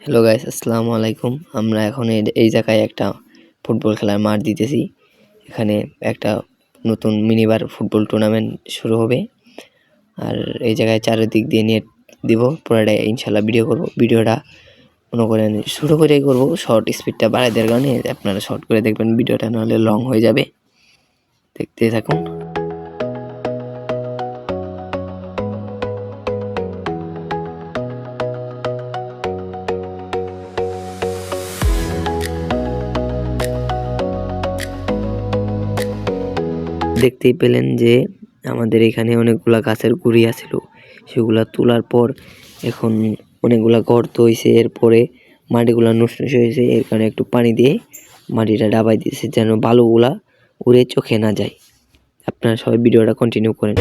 Hello guys, আসসালামু আলাইকুম। আমরা এখন এই জায়গায় একটা ফুটবল খেলার মাঠ দিতেছি। এখানে একটা নতুন মিনিবার ফুটবল টুর্নামেন্ট শুরু হবে। আর এই জায়গায় চারিদিক দিয়ে নেট দিব, পুরোটা ইনশাল্লাহ ভিডিও করব। ভিডিওটা মনে করেন শুরু করেই করবো, শর্ট স্পিডটা বাড়াই দেওয়ার কারণে আপনারা শর্ট করে দেখবেন, ভিডিওটা নাহলে লং হয়ে যাবে। দেখতে থাকুন। দেখতেই পেলেন যে আমাদের এখানে অনেকগুলা গাছের গুঁড়ি আছিল, সেগুলা তোলার পর এখন অনেকগুলা গর্ত হয়েছে। এরপরে মাটিগুলা নষ্ট হয়েছে, এর কারণে একটু পানি দিয়ে মাটিটা ডাবাই দিয়েছে যেন বালুগুলা উড়ে চোখে না যায়। আপনারা সবাই ভিডিওটা কন্টিনিউ করেন।